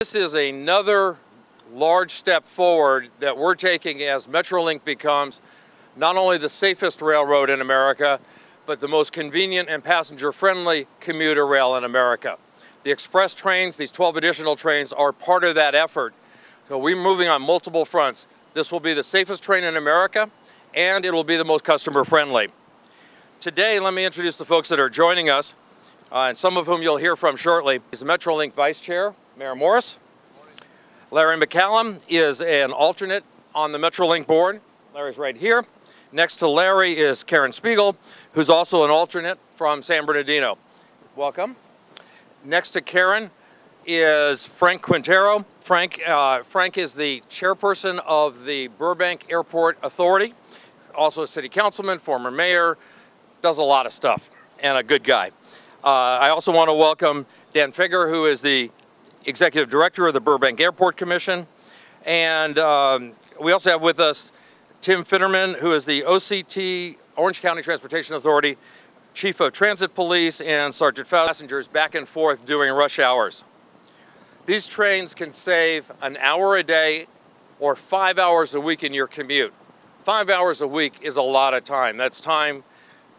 This is another large step forward that we're taking as Metrolink becomes not only the safest railroad in America, but the most convenient and passenger-friendly commuter rail in America. The express trains, these 12 additional trains, are part of that effort. So we're moving on multiple fronts. This will be the safest train in America, and it will be the most customer-friendly. Today, let me introduce the folks that are joining us, and some of whom you'll hear from shortly. He's the Metrolink Vice Chair, Mayor Morris. Larry McCallum is an alternate on the Metrolink board. Larry's right here. Next to Larry is Karen Spiegel, who's also an alternate from San Bernardino. Welcome. Next to Karen is Frank Quintero. Frank is the chairperson of the Burbank Airport Authority, also a city councilman, former mayor, does a lot of stuff, and a good guy. I also want to welcome Dan Figger, who is the Executive Director of the Burbank Airport Commission. And we also have with us Tim Finnerman, who is the OCT, Orange County Transportation Authority, Chief of Transit Police, and Sergeant Faust. Passengers back and forth during rush hours. These trains can save an hour a day or 5 hours a week in your commute. 5 hours a week is a lot of time. That's time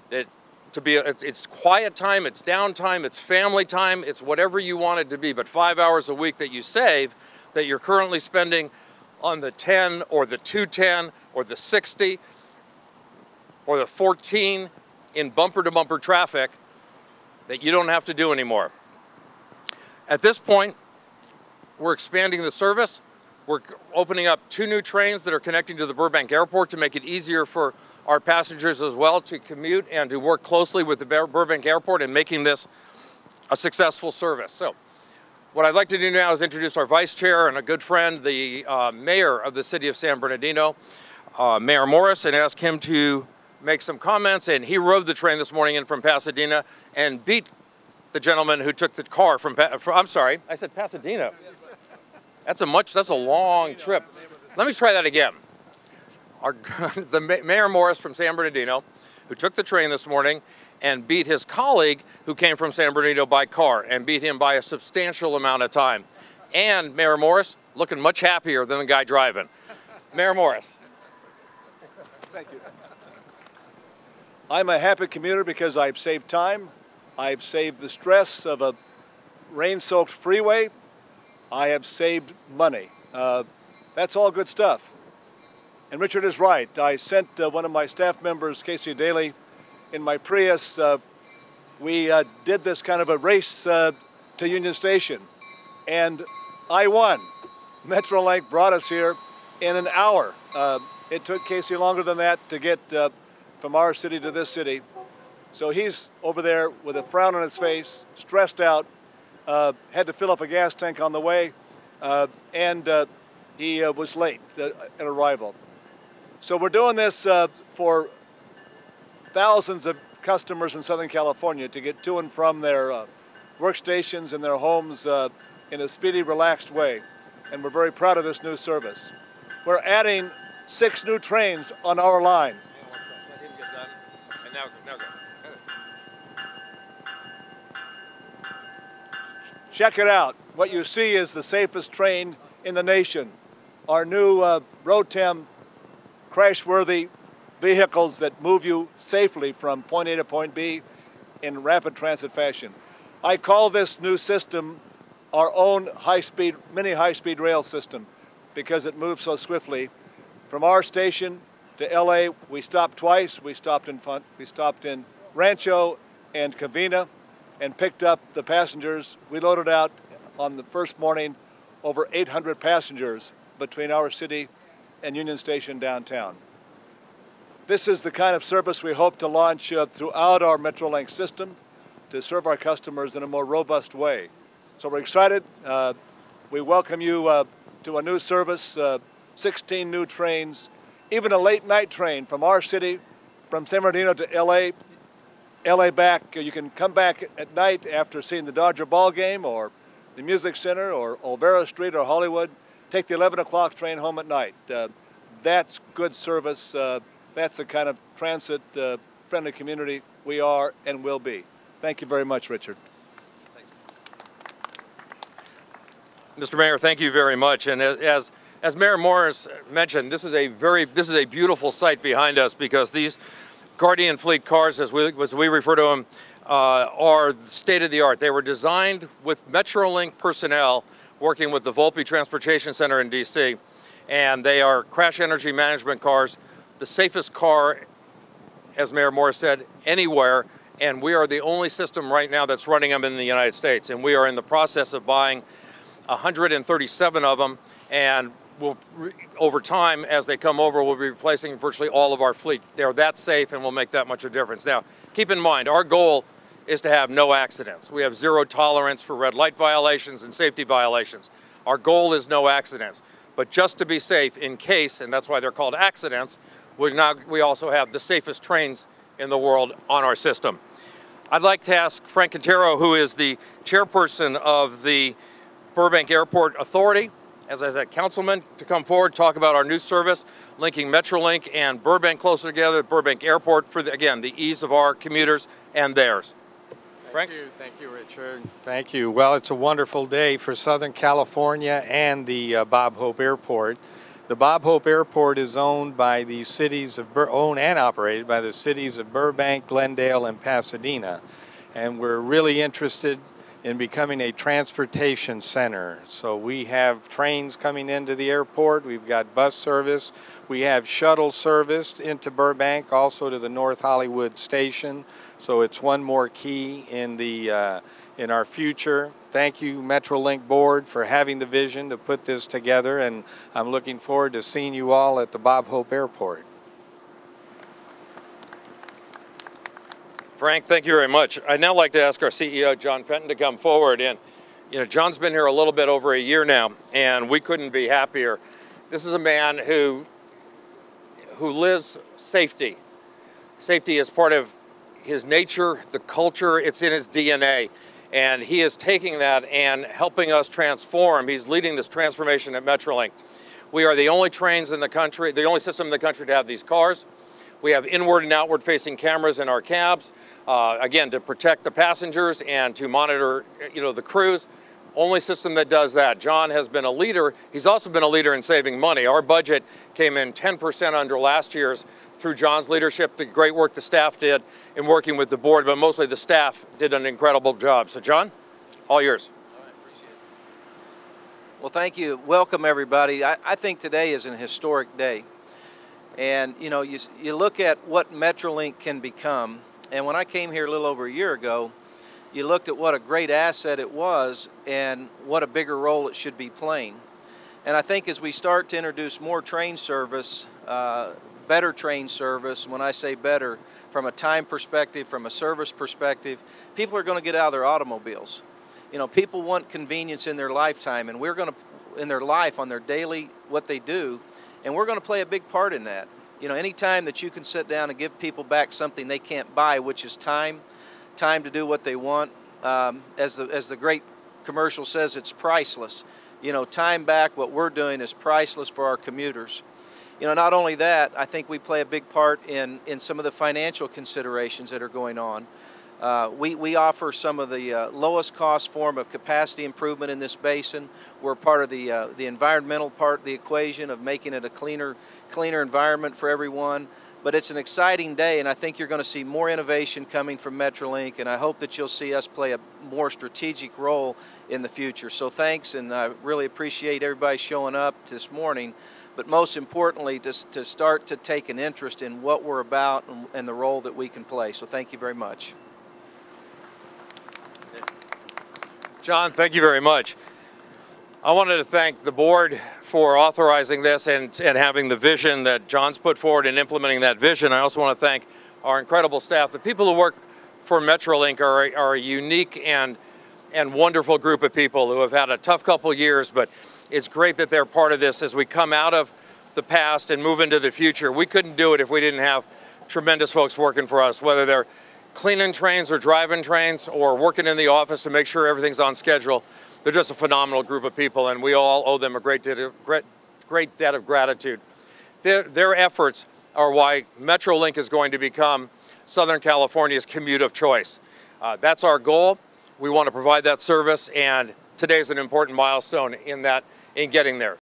that it's quiet time, it's downtime, it's family time, it's whatever you want it to be, but 5 hours a week that you save that you're currently spending on the 10 or the 210 or the 60 or the 14 in bumper-to-bumper traffic that you don't have to do anymore. At this point, we're expanding the service. We're opening up 2 new trains that are connecting to the Burbank Airport to make it easier for our passengers as well to commute and to work closely with the Burbank Airport in making this a successful service. So what I'd like to do now is introduce our Vice Chair and a good friend, the Mayor of the City of San Bernardino, Mayor Morris, and ask him to make some comments. And he rode the train this morning in from Pasadena and beat the gentleman who took the car from I'm sorry, I said Pasadena. That's a long trip. Let me try that again. Mayor Morris from San Bernardino, who took the train this morning and beat his colleague who came from San Bernardino by car and beat him by a substantial amount of time. And Mayor Morris looking much happier than the guy driving. Mayor Morris. Thank you. I'm a happy commuter because I've saved time. I've saved the stress of a rain-soaked freeway. I have saved money. That's all good stuff. And Richard is right. I sent one of my staff members, Casey Daly, in my Prius. We did this kind of a race to Union Station, and I won. Metrolink brought us here in an hour. It took Casey longer than that to get from our city to this city. So he's over there with a frown on his face, stressed out, had to fill up a gas tank on the way, and he was late at arrival. So we're doing this for thousands of customers in Southern California to get to and from their workstations and their homes in a speedy, relaxed way. And we're very proud of this new service. We're adding 6 new trains on our line. Let him get done. And now go. Check it out. What you see is the safest train in the nation. Our new ROTEM crash-worthy vehicles that move you safely from point A to point B in rapid transit fashion. I call this new system our own high-speed, mini high-speed rail system because it moves so swiftly. From our station to LA, we stopped twice. We stopped in Rancho and Covina and picked up the passengers. We loaded out on the first morning over 800 passengers between our city and Union Station downtown. This is the kind of service we hope to launch throughout our Metrolink system to serve our customers in a more robust way. So we're excited. We welcome you to a new service, 16 new trains, even a late night train from our city, from San Bernardino to LA back. You can come back at night after seeing the Dodger ball game or the Music Center or Olvera Street or Hollywood. Take the 11 o'clock train home at night. That's good service. That's the kind of transit-friendly community we are and will be. Thank you very much, Richard. Thanks. Mr. Mayor, thank you very much. And as Mayor Morris mentioned, this is a beautiful site behind us, because these Guardian Fleet cars, as we refer to them, are state of the art. They were designed with Metrolink personnel working with the Volpe Transportation Center in DC, and they are crash energy management cars, the safest car, as Mayor Morris said, anywhere, and we are the only system right now that's running them in the United States, and we are in the process of buying 137 of them, and over time, as they come over, we'll be replacing virtually all of our fleet. They're that safe and will make that much of a difference. Now, keep in mind, our goal is to have no accidents. We have zero tolerance for red light violations and safety violations. Our goal is no accidents. But just to be safe, in case, and that's why they're called accidents, we also have the safest trains in the world on our system. I'd like to ask Frank Quintero, who is the chairperson of the Burbank Airport Authority, as I said, councilman, to come forward, talk about our new service, linking Metrolink and Burbank closer together at Burbank Airport for, again, the ease of our commuters and theirs. Frank? Thank you, Richard. Thank you. Well, it's a wonderful day for Southern California and the Bob Hope Airport. The Bob Hope Airport is owned by the cities of owned and operated by the cities of Burbank, Glendale, and Pasadena, and we're really interested in becoming a transportation center. So we have trains coming into the airport, we've got bus service, we have shuttle service into Burbank, also to the North Hollywood station. So it's one more key in our future. Thank you, Metrolink Board, for having the vision to put this together, and I'm looking forward to seeing you all at the Bob Hope Airport. Frank, thank you very much. I'd now like to ask our CEO, John Fenton, to come forward. And, John's been here a little bit over a year now, and we couldn't be happier. This is a man who lives safety. Safety is part of his nature, the culture, it's in his DNA. And he is taking that and helping us transform. He's leading this transformation at Metrolink. We are the only trains in the country, the only system in the country to have these cars. We have inward and outward facing cameras in our cabs, again, to protect the passengers and to monitor, the crews. Only system that does that. John has been a leader. He's also been a leader in saving money. Our budget came in 10% under last year's through John's leadership, the great work the staff did in working with the board, but mostly the staff did an incredible job. So John, all yours. All right, appreciate it. Well, thank you. Welcome, everybody. I think today is an historic day. And, you look at what Metrolink can become, and when I came here a little over a year ago, you looked at what a great asset it was and what a bigger role it should be playing. And I think as we start to introduce more train service, better train service, when I say better, from a time perspective, from a service perspective, people are going to get out of their automobiles. People want convenience in their lifetime, and we're going to, in their life, on their daily, what they do, and we're going to play a big part in that. Any time that you can sit down and give people back something they can't buy, which is time to do what they want. As the great commercial says, it's priceless. Time back, what we're doing is priceless for our commuters. Not only that, I think we play a big part in some of the financial considerations that are going on. We offer some of the lowest cost form of capacity improvement in this basin. We're part of the environmental part of the equation of making it a cleaner environment for everyone. But it's an exciting day, and I think you're going to see more innovation coming from Metrolink, and I hope that you'll see us play a more strategic role in the future. So thanks, and I really appreciate everybody showing up this morning, but most importantly, to start to take an interest in what we're about and the role that we can play. So thank you very much. John, thank you very much. I wanted to thank the board for authorizing this and having the vision that John's put forward and implementing that vision. I also want to thank our incredible staff. The people who work for Metrolink are a unique and wonderful group of people who have had a tough couple years, but it's great that they're part of this as we come out of the past and move into the future. We couldn't do it if we didn't have tremendous folks working for us, whether they're cleaning trains or driving trains or working in the office to make sure everything's on schedule. They're just a phenomenal group of people, and we all owe them a great debt of gratitude. Their efforts are why Metrolink is going to become Southern California's commute of choice. That's our goal. We want to provide that service, and today's an important milestone in getting there.